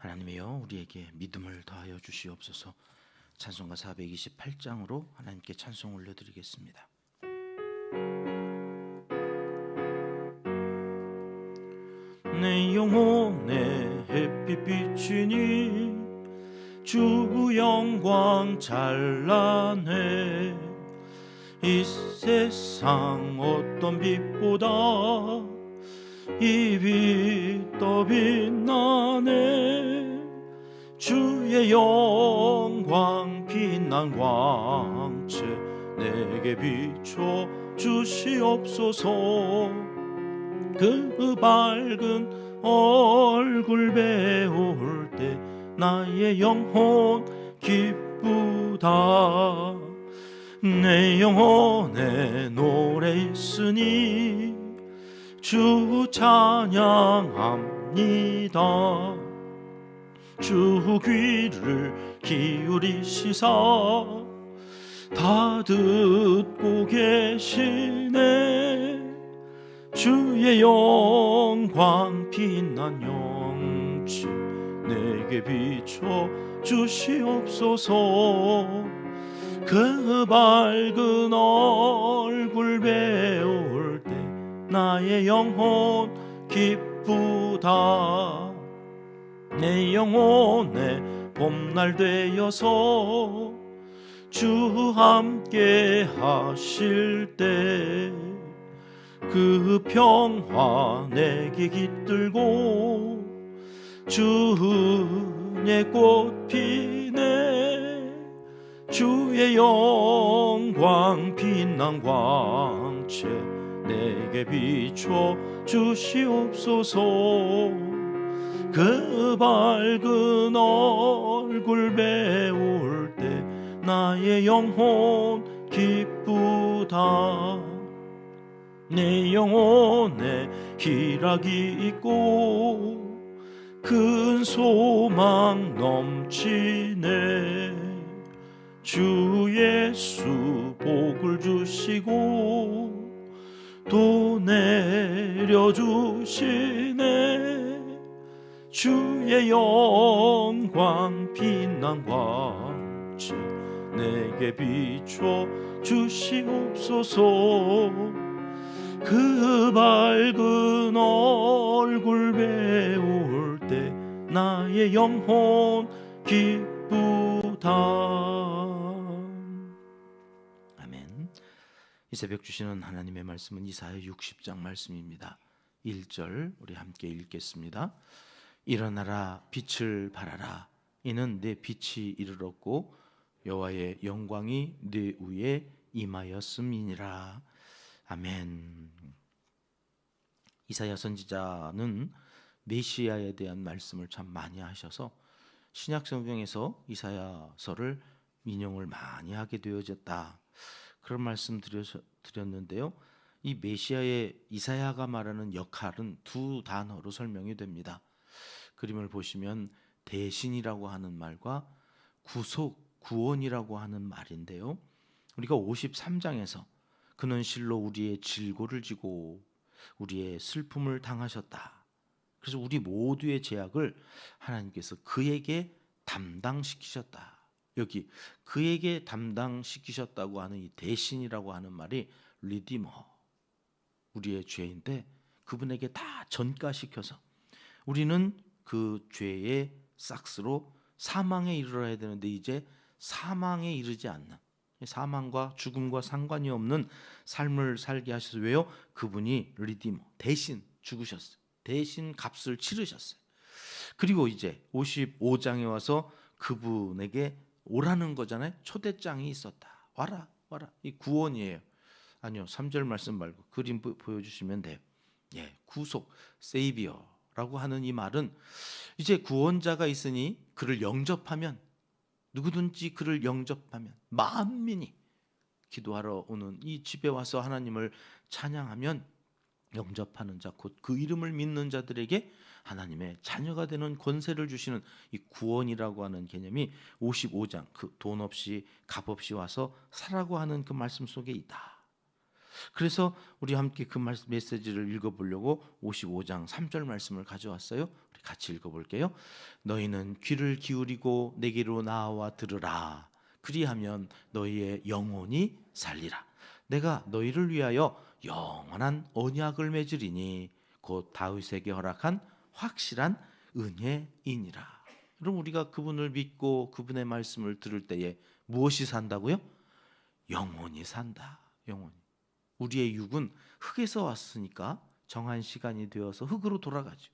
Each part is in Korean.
하나님이여 우리에게 믿음을 더하여 주시옵소서. 찬송가 428장으로 하나님께 찬송 올려드리겠습니다. 내 영혼의 햇빛 비추니 주 영광 찬란해. 이 세상 어떤 빛보다 이 빛 더 빛나네. 주의 영광 빛난 광채 내게 비춰 주시옵소서. 그 밝은 얼굴 배울 때 나의 영혼 기쁘다. 내 영혼에 노래 있으니 주 찬양합니다. 주 귀를 기울이시사 다 듣고 계시네. 주의 영광 빛난 영치 내게 비춰 주시옵소서. 그 밝은 얼굴 배울 때 나의 영혼 기쁘다. 내 영혼의 봄날 되어서 주 함께 하실 때 그 평화 내게 깃들고 주 은혜 꽃 피네. 주의 영광 빛난 광채 내게 비춰 주시옵소서. 그 밝은 얼굴 배울 때 나의 영혼 기쁘다. 내 영혼에 희락이 있고 큰 소망 넘치네. 주 예수 복을 주시고 또 내려주시네. 주의 영광 빛난 광채 내게 비춰 주시옵소서. 그 밝은 얼굴 배울 때 나의 영혼 기쁘다. 아멘. 이 새벽 주시는 하나님의 말씀은 이사야 60장 말씀입니다. 1절 우리 함께 읽겠습니다. 일어나라 빛을 발하라. 이는 내 빛이 이르렀고 여호와의 영광이 내 위에 임하였음이니라. 아멘. 이사야 선지자는 메시아에 대한 말씀을 참 많이 하셔서 신약 성경에서 이사야서를 인용을 많이 하게 되어졌다, 그런 말씀 드렸는데요. 이 메시아의 이사야가 말하는 역할은 두 단어로 설명이 됩니다. 그림을 보시면 대신이라고 하는 말과 구속, 구원이라고 하는 말인데요. 우리가 53장에서 그는 실로 우리의 질고를 지고 우리의 슬픔을 당하셨다. 그래서 우리 모두의 죄악을 하나님께서 그에게 담당시키셨다. 여기 그에게 담당시키셨다고 하는 이 대신이라고 하는 말이 리디머, 우리의 죄인데 그분에게 다 전가시켜서 우리는 그 죄의 싹스로 사망에 이르러야 되는데 이제 사망에 이르지 않는, 사망과 죽음과 상관이 없는 삶을 살게 하셔서, 왜요? 그분이 리디머, 대신 죽으셨어요. 대신 값을 치르셨어요. 그리고 이제 55장에 와서 그분에게 오라는 거잖아요. 초대장이 있었다. 와라 와라. 이 구원이에요. 아니요, 3절 말씀 말고 그림 보여주시면 돼요. 예, 구속, 세이비어라고 하는 이 말은 이제 구원자가 있으니 그를 영접하면, 누구든지 그를 영접하면, 만민이 기도하러 오는 이 집에 와서 하나님을 찬양하면 영접하는 자, 곧 그 이름을 믿는 자들에게 하나님의 자녀가 되는 권세를 주시는 이 구원이라고 하는 개념이 55장 그 돈 없이 값 없이 와서 사라고 하는 그 말씀 속에 있다. 그래서 우리 함께 그 메시지를 읽어보려고 55장 3절 말씀을 가져왔어요. 우리 같이 읽어볼게요. 너희는 귀를 기울이고 내게로 나와 들으라. 그리하면 너희의 영혼이 살리라. 내가 너희를 위하여 영원한 언약을 맺으리니 곧 다윗에게 허락한 확실한 은혜이니라. 그럼 우리가 그분을 믿고 그분의 말씀을 들을 때에 무엇이 산다고요? 영혼이 산다. 영혼이. 우리의 육은 흙에서 왔으니까 정한 시간이 되어서 흙으로 돌아가죠.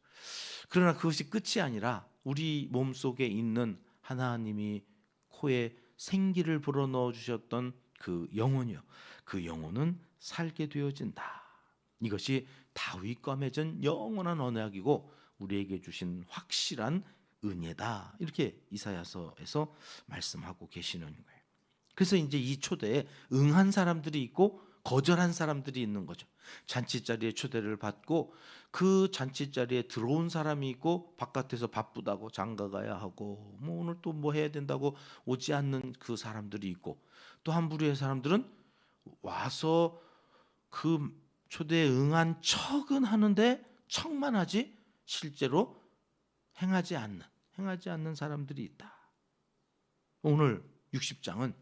그러나 그것이 끝이 아니라 우리 몸속에 있는 하나님이 코에 생기를 불어넣어 주셨던 그 영혼이요, 그 영혼은 살게 되어진다. 이것이 다윗과 맺은 영원한 언약이고 우리에게 주신 확실한 은혜다. 이렇게 이사야서에서 말씀하고 계시는 거예요. 그래서 이제 이 초대에 응한 사람들이 있고 거절한 사람들이 있는 거죠. 잔치자리에 초대를 받고 그 잔치자리에 들어온 사람이 있고 바깥에서 바쁘다고 장가 가야 하고 뭐 오늘 또 뭐 해야 된다고 오지 않는 그 사람들이 있고, 또 한 부류의 사람들은 와서 그 초대에 응한 척은 하는데 척만 하지 실제로 행하지 않는 사람들이 있다. 오늘 60장은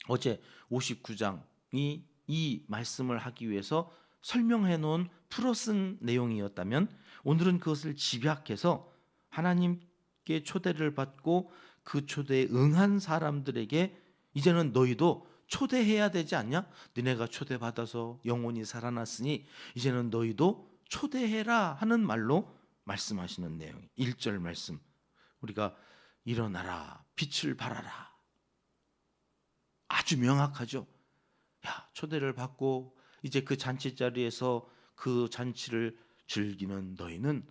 어제 59장이 이 말씀을 하기 위해서 설명해 놓은 풀어쓴 내용이었다면, 오늘은 그것을 집약해서 하나님께 초대를 받고 그 초대에 응한 사람들에게 이제는 너희도 초대해야 되지 않냐? 너네가 초대받아서 영혼이 살아났으니 이제는 너희도 초대해라 하는 말로 말씀하시는 내용. 1절 말씀, 우리가 일어나라 빛을 발하라. 아주 명확하죠. 야, 초대를 받고 이제 그 잔치 자리에서 그 잔치를 즐기는 너희는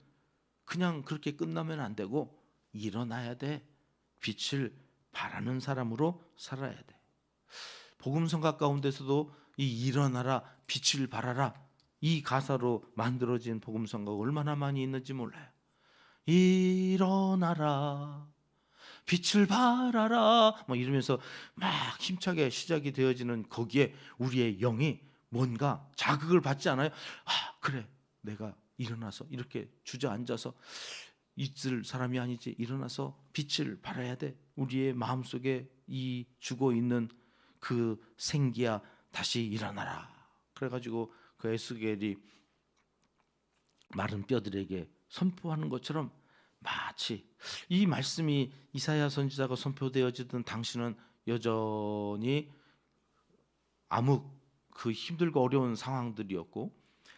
그냥 그렇게 끝나면 안 되고 일어나야 돼. 빛을 발하는 사람으로 살아야 돼. 복음성가 가운데서도 이 일어나라 빛을 발하라 이 가사로 만들어진 복음성가가 얼마나 많이 있는지 몰라요. 일어나라 빛을 발하라 뭐 이러면서 막 힘차게 시작이 되어지는 거기에 우리의 영이 뭔가 자극을 받지 않아요? 아, 그래, 내가 일어나서 이렇게 주저앉아서 있을 사람이 아니지. 일어나서 빛을 발해야 돼. 우리의 마음속에 이 죽어 있는 그 생기야, 다시 일어나라. 그래가지고 그 에스겔이 마른 뼈들에게 선포하는 것처럼 마치 이 말씀이 이사야 선지자가 선포되어지던 당시는 여전히 암흑 그 힘들고 어려운 상황들이었고,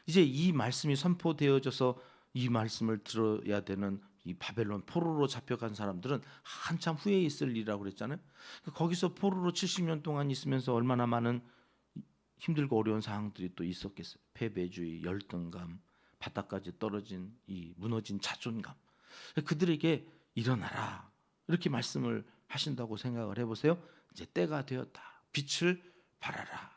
이제 이 말씀이 선포되어져서 이 말씀을 들어야 되는 이 바벨론 포로로 잡혀간 사람들은 한참 후에 있을 일이라고 그랬잖아요. 거기서 포로로 70년 동안 있으면서 얼마나 많은 힘들고 어려운 상황들이 또 있었겠어요. 패배주의, 열등감, 바닥까지 떨어진 이 무너진 자존감. 그들에게 일어나라 이렇게 말씀을 하신다고 생각을 해보세요. 이제 때가 되었다. 빛을 발하라.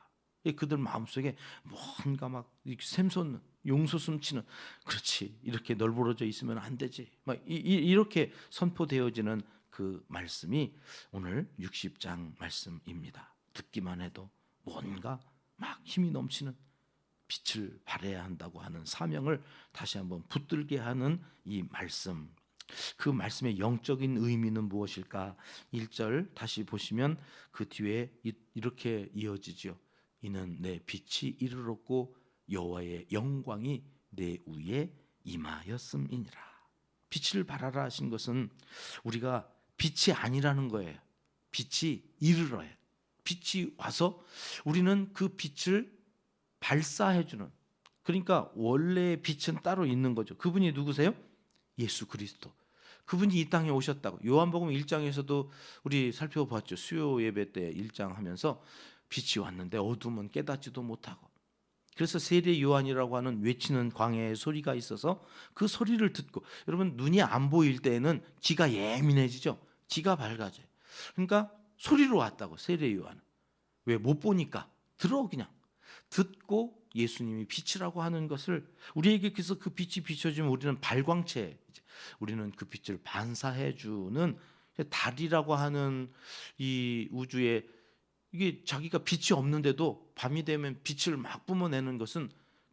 그들 마음속에 뭔가 막 샘솟는 용솟음치는, 그렇지, 이렇게 널브러져 있으면 안 되지, 막 이렇게 선포되어지는 그 말씀이 오늘 60장 말씀입니다. 듣기만 해도 뭔가 막 힘이 넘치는, 빛을 발해야 한다고 하는 사명을 다시 한번 붙들게 하는 이 말씀. 그 말씀의 영적인 의미는 무엇일까? 1절 다시 보시면 그 뒤에 이렇게 이어지죠. 이는 내 빛이 이르렀고 여호와의 영광이 내 위에 임하였음이니라. 빛을 발하라 하신 것은 우리가 빛이 아니라는 거예요. 빛이 이르러요. 빛이 와서 우리는 그 빛을 발사해주는, 그러니까 원래의 빛은 따로 있는 거죠. 그분이 누구세요? 예수 그리스도. 그분이 이 땅에 오셨다고 요한복음 1장에서도 우리 살펴봤죠. 수요 예배 때 1장 하면서 빛이 왔는데 어둠은 깨닫지도 못하고, 그래서 세례 요한이라고 하는 외치는 광야의 소리가 있어서 그 소리를 듣고, 여러분 눈이 안 보일 때에는 귀가 예민해지죠. 귀가 밝아져요. 그러니까 소리로 왔다고 세례 요한은. 왜? 못 보니까 들어 그냥 듣고 예수님이 빛이라고 하는 것을 우리에게, 그래서 그 빛이 비춰지면 우리는 발광체, 우리는 그 빛을 반사해주는 달이라고 하는 이 우주의 이게 자기가 빛이 없는데도 밤이 되면 빛을 막 뿜어내는 것은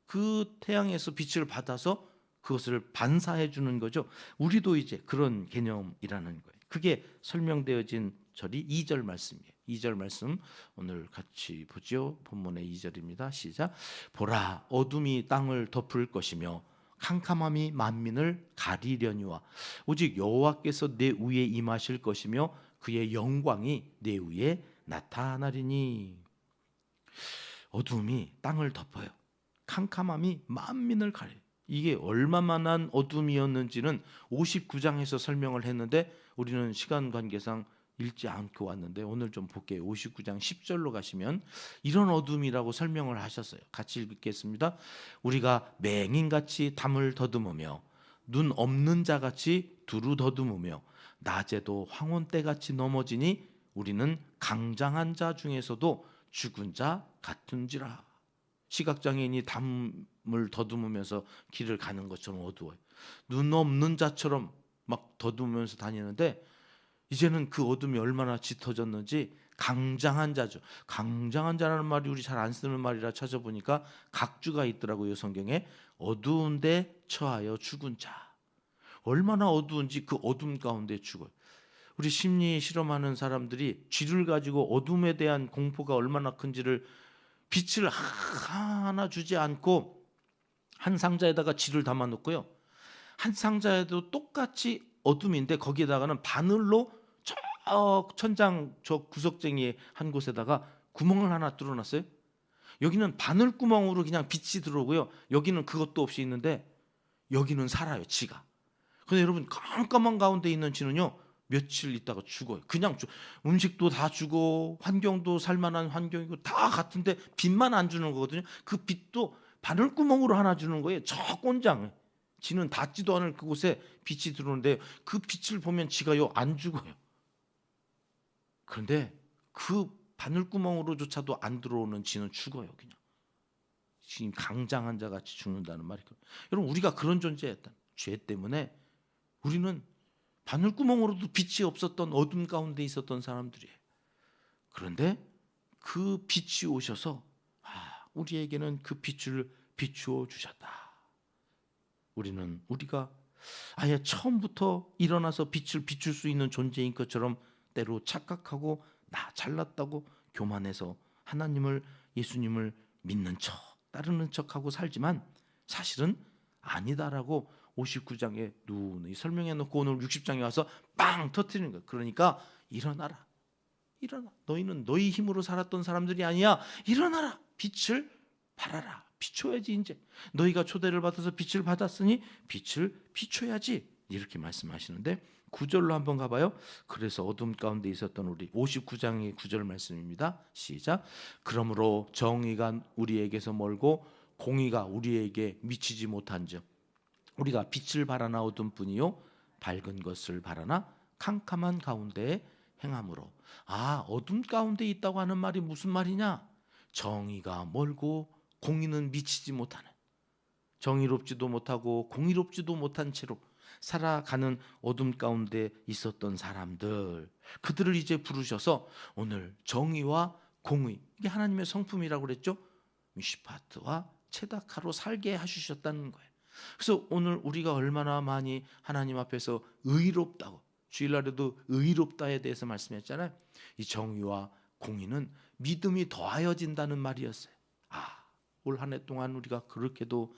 그 태양에서 빛을 받아서 그것을 반사해 주는 거죠. 우리도 이제 그런 개념이라는 거예요. 그게 설명되어진 절이 2절 말씀이에요. 2절 말씀 오늘 같이 보죠. 본문의 2절입니다. 시작. 보라, 어둠이 땅을 덮을 것이며 캄캄함이 만민을 가리려니와 오직 여호와께서 내 위에 임하실 것이며 그의 영광이 내 위에 나타나리니. 어둠이 땅을 덮어요. 캄캄함이 만민을 가려요. 이게 얼마만한 어둠이었는지는 59장에서 설명을 했는데 우리는 시간 관계상 읽지 않고 왔는데 오늘 좀 볼게요. 59장 10절로 가시면 이런 어둠이라고 설명을 하셨어요. 같이 읽겠습니다. 우리가 맹인같이 담을 더듬으며 눈 없는 자같이 두루 더듬으며 낮에도 황혼때같이 넘어지니 우리는 강장한 자 중에서도 죽은 자 같은지라. 시각장애인이 담을 더듬으면서 길을 가는 것처럼 어두워요. 눈 없는 자처럼 막 더듬으면서 다니는데 이제는 그 어둠이 얼마나 짙어졌는지 강장한 자죠. 강장한 자라는 말이 우리 잘 안 쓰는 말이라 찾아보니까 각주가 있더라고요. 성경에. 어두운데 처하여 죽은 자. 얼마나 어두운지 그 어둠 가운데 죽어요. 우리 심리 실험하는 사람들이 쥐를 가지고 어둠에 대한 공포가 얼마나 큰지를 빛을 하나 주지 않고 한 상자에다가 쥐를 담아 놓고요. 한 상자에도 똑같이 어둠인데 거기에다가는 바늘로 저 천장 저 구석쟁이 한 곳에다가 구멍을 하나 뚫어놨어요. 여기는 바늘 구멍으로 그냥 빛이 들어오고요. 여기는 그것도 없이 있는데 여기는 살아요. 쥐가. 근데 여러분 깜깜한 가운데 있는 쥐는요. 며칠 있다가 죽어요. 그냥 음식도 다 주고 환경도 살만한 환경이고 다 같은데 빛만 안 주는 거거든요. 그 빛도 바늘구멍으로 하나 주는 거예요. 저 꼰장. 지는 닿지도 않을 그곳에 빛이 들어오는데 그 빛을 보면 지가요 안 죽어요. 그런데 그 바늘구멍으로조차도 안 들어오는 지는 죽어요. 그냥. 지금 강장한 자 같이 죽는다는 말이에요. 여러분 우리가 그런 존재였다. 죄 때문에 우리는 바늘구멍으로도 빛이 없었던 어둠 가운데 있었던 사람들이에요. 그런데 그 빛이 오셔서 우리에게는 그 빛을 비추어 주셨다. 우리가 아예 처음부터 일어나서 빛을 비출 수 있는 존재인 것처럼 때로 착각하고 나 잘났다고 교만해서 하나님을 예수님을 믿는 척 따르는 척하고 살지만 사실은 아니다라고 59장에 누누이 설명해 놓고 오늘 60장에 와서 빵 터뜨리는 거야. 그러니까 일어나라. 일어나. 너희는 너희 힘으로 살았던 사람들이 아니야. 일어나라. 빛을 발하라. 비춰야지 이제. 너희가 초대를 받아서 빛을 받았으니 빛을 비춰야지. 이렇게 말씀하시는데 9절로 한번 가봐요. 그래서 어둠 가운데 있었던 우리 59장의 9절 말씀입니다. 시작. 그러므로 정의가 우리에게서 멀고 공의가 우리에게 미치지 못한즉 우리가 빛을 바라나 어둠 뿐이요 밝은 것을 바라나 캄캄한 가운데 행함으로. 어둠 가운데 있다고 하는 말이 무슨 말이냐? 정의가 멀고 공의는 미치지 못하는, 정의롭지도 못하고 공의롭지도 못한 채로 살아가는 어둠 가운데 있었던 사람들, 그들을 이제 부르셔서 오늘 정의와 공의, 이게 하나님의 성품이라고 그랬죠. 미시파트와 체다카로 살게 해주셨다는 거예요. 그래서 오늘 우리가 얼마나 많이 하나님 앞에서 의롭다고, 주일날에도 의롭다에 대해서 말씀했잖아요. 이 정의와 공의는 믿음이 더하여진다는 말이었어요. 올 한 해 동안 우리가 그렇게도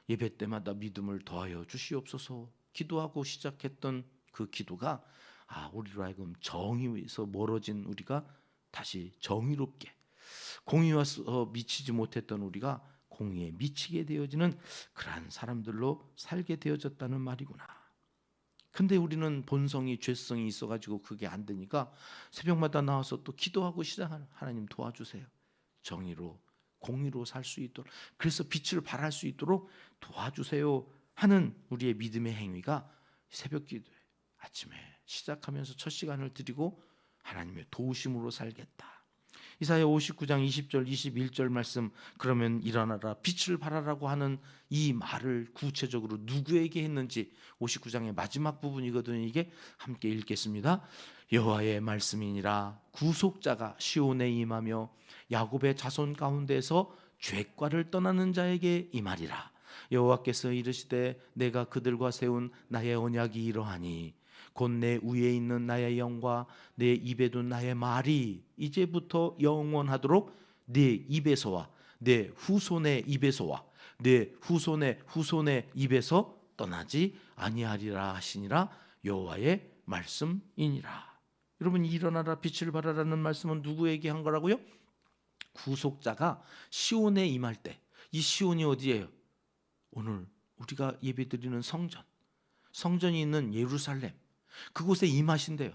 예배 때마다 믿음을 더하여 주시옵소서 기도하고 시작했던 그 기도가 우리로 하여금 정의에서 멀어진 우리가 다시 정의롭게, 공의와서 미치지 못했던 우리가 공의에 미치게 되어지는 그러한 사람들로 살게 되어졌다는 말이구나. 근데 우리는 본성이 죄성이 있어가지고 그게 안 되니까 새벽마다 나와서 또 기도하고 시작하는, 하나님 도와주세요. 정의로 공의로 살 수 있도록, 그래서 빛을 발할 수 있도록 도와주세요 하는 우리의 믿음의 행위가 새벽 기도에 아침에 시작하면서 첫 시간을 드리고 하나님의 도우심으로 살겠다. 이사야 59장 20절 21절 말씀, 그러면 일어나라 빛을 발하라고 하는 이 말을 구체적으로 누구에게 했는지 59장의 마지막 부분이거든요. 이게 함께 읽겠습니다. 여호와의 말씀이니라. 구속자가 시온에 임하며 야곱의 자손 가운데서 죄과를 떠나는 자에게 이 말이라. 여호와께서 이르시되 내가 그들과 세운 나의 언약이 이러하니 곧 내 위에 있는 나의 영과 내 입에 둔 나의 말이 이제부터 영원하도록 내 입에서와 내 후손의 입에서와 내 후손의 후손의 입에서 떠나지 아니하리라 하시니라. 여호와의 말씀이니라. 여러분, 일어나라 빛을 발하라는 말씀은 누구에게 한 거라고요? 구속자가 시온에 임할 때. 이 시온이 어디예요? 오늘 우리가 예배드리는 성전, 성전이 있는 예루살렘, 그곳에 임하신대요.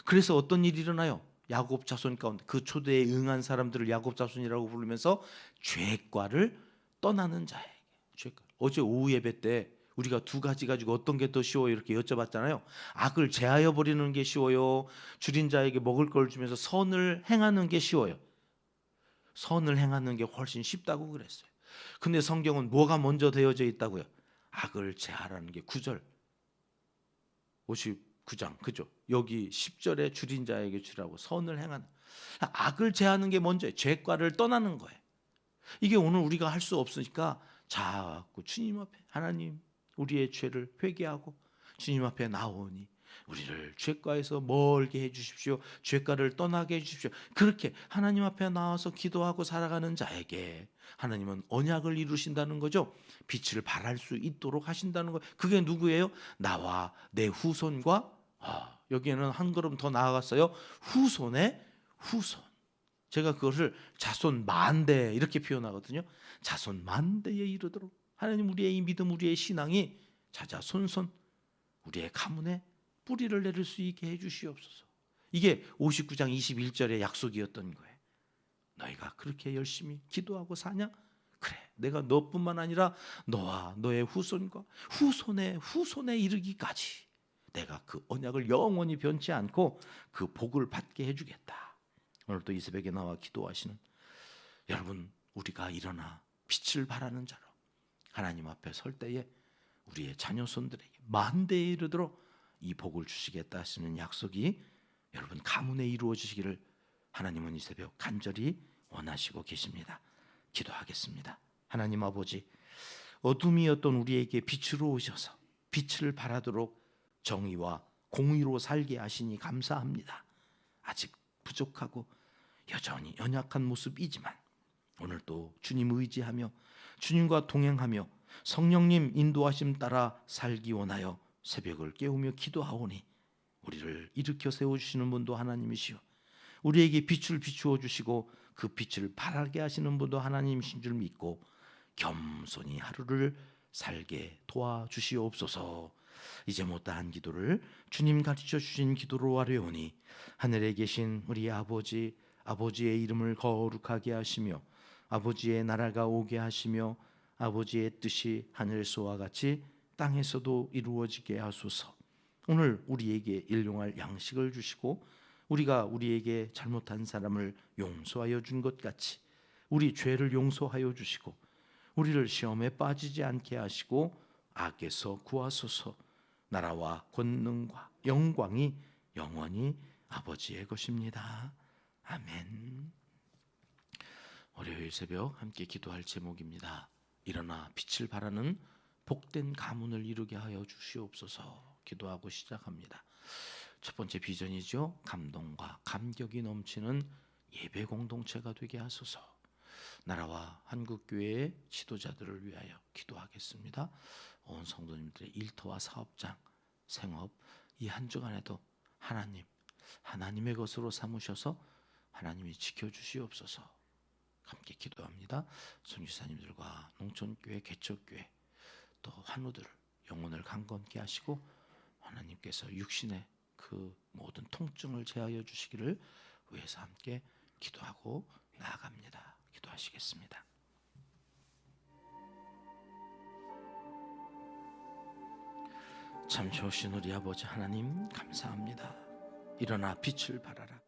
그래서 어떤 일이 일어나요? 야곱 자손 가운데 그 초대에 응한 사람들을 야곱 자손이라고 부르면서 죄과를 떠나는 자에게. 죄과. 어제 오후 예배 때 우리가 두 가지 가지고 어떤 게 더 쉬워요 이렇게 여쭤봤잖아요. 악을 제하여 버리는 게 쉬워요, 줄인 자에게 먹을 걸 주면서 선을 행하는 게 쉬워요? 선을 행하는 게 훨씬 쉽다고 그랬어요. 근데 성경은 뭐가 먼저 되어져 있다고요? 악을 제하라는 게 9절 59장 그죠? 여기 10절에 줄인 자에게 주라고 선을 행하는, 악을 제하는 게 먼저예요. 죄과를 떠나는 거예요. 이게 오늘 우리가 할 수 없으니까 자꾸 주님 앞에, 하나님 우리의 죄를 회개하고 주님 앞에 나오니 우리를 죄과에서 멀게 해주십시오, 죄과를 떠나게 해주십시오. 그렇게 하나님 앞에 나와서 기도하고 살아가는 자에게 하나님은 언약을 이루신다는 거죠. 빛을 발할 수 있도록 하신다는 거. 그게 누구예요? 나와 내 후손과, 여기에는 한 걸음 더 나아갔어요. 후손의 후손. 제가 그것을 자손 만대 이렇게 표현하거든요. 자손 만대에 이르도록 하나님 우리의 이 믿음, 우리의 신앙이 자자손손 우리의 가문에 뿌리를 내릴 수 있게 해주시옵소서. 이게 59장 21절의 약속이었던 거예요. 너희가 그렇게 열심히 기도하고 사냐? 그래, 내가 너뿐만 아니라 너와 너의 후손과 후손의 후손에 이르기까지 내가 그 언약을 영원히 변치 않고 그 복을 받게 해주겠다. 오늘도 이 새벽에 나와 기도하시는 여러분, 우리가 일어나 빛을 발하는 자로 하나님 앞에 설 때에 우리의 자녀손들에게 만대에 이르도록 이 복을 주시겠다 하시는 약속이 여러분 가문에 이루어지시기를 하나님은 이 새벽 간절히 원하시고 계십니다. 기도하겠습니다. 하나님 아버지, 어둠이었던 우리에게 빛으로 오셔서 빛을 발하도록 정의와 공의로 살게 하시니 감사합니다. 아직 부족하고 여전히 연약한 모습이지만 오늘도 주님 의지하며 주님과 동행하며 성령님 인도하심 따라 살기 원하여 새벽을 깨우며 기도하오니 우리를 일으켜 세워주시는 분도 하나님이시오, 우리에게 빛을 비추어 주시고 그 빛을 발하게 하시는 분도 하나님이신 줄 믿고 겸손히 하루를 살게 도와주시옵소서. 이제 못다한 기도를 주님 가르쳐 주신 기도로 하려오니 하늘에 계신 우리 아버지, 아버지의 이름을 거룩하게 하시며 아버지의 나라가 오게 하시며 아버지의 뜻이 하늘에서와 같이 땅에서도 이루어지게 하소서. 오늘 우리에게 일용할 양식을 주시고 우리가 우리에게 잘못한 사람을 용서하여 준 것 같이 우리 죄를 용서하여 주시고 우리를 시험에 빠지지 않게 하시고 악에서 구하소서. 나라와 권능과 영광이 영원히 아버지의 것입니다. 아멘. 월요일 새벽 함께 기도할 제목입니다. 일어나 빛을 발하는 복된 가문을 이루게 하여 주시옵소서. 기도하고 시작합니다. 첫 번째 비전이죠. 감동과 감격이 넘치는 예배 공동체가 되게 하소서. 나라와 한국교회의 지도자들을 위하여 기도하겠습니다. 온 성도님들의 일터와 사업장, 생업 이 한 주간에도 하나님의 것으로 삼으셔서 하나님이 지켜주시옵소서. 함께 기도합니다. 선교사님들과 농촌교회, 개척교회 또 환우들 영혼을 강건케 하시고 하나님께서 육신의 그 모든 통증을 제하여 주시기를 위해서 함께 기도하고 나아갑니다. 기도하시겠습니다. 참 좋으신 우리 아버지 하나님 감사합니다. 일어나 빛을 발하라.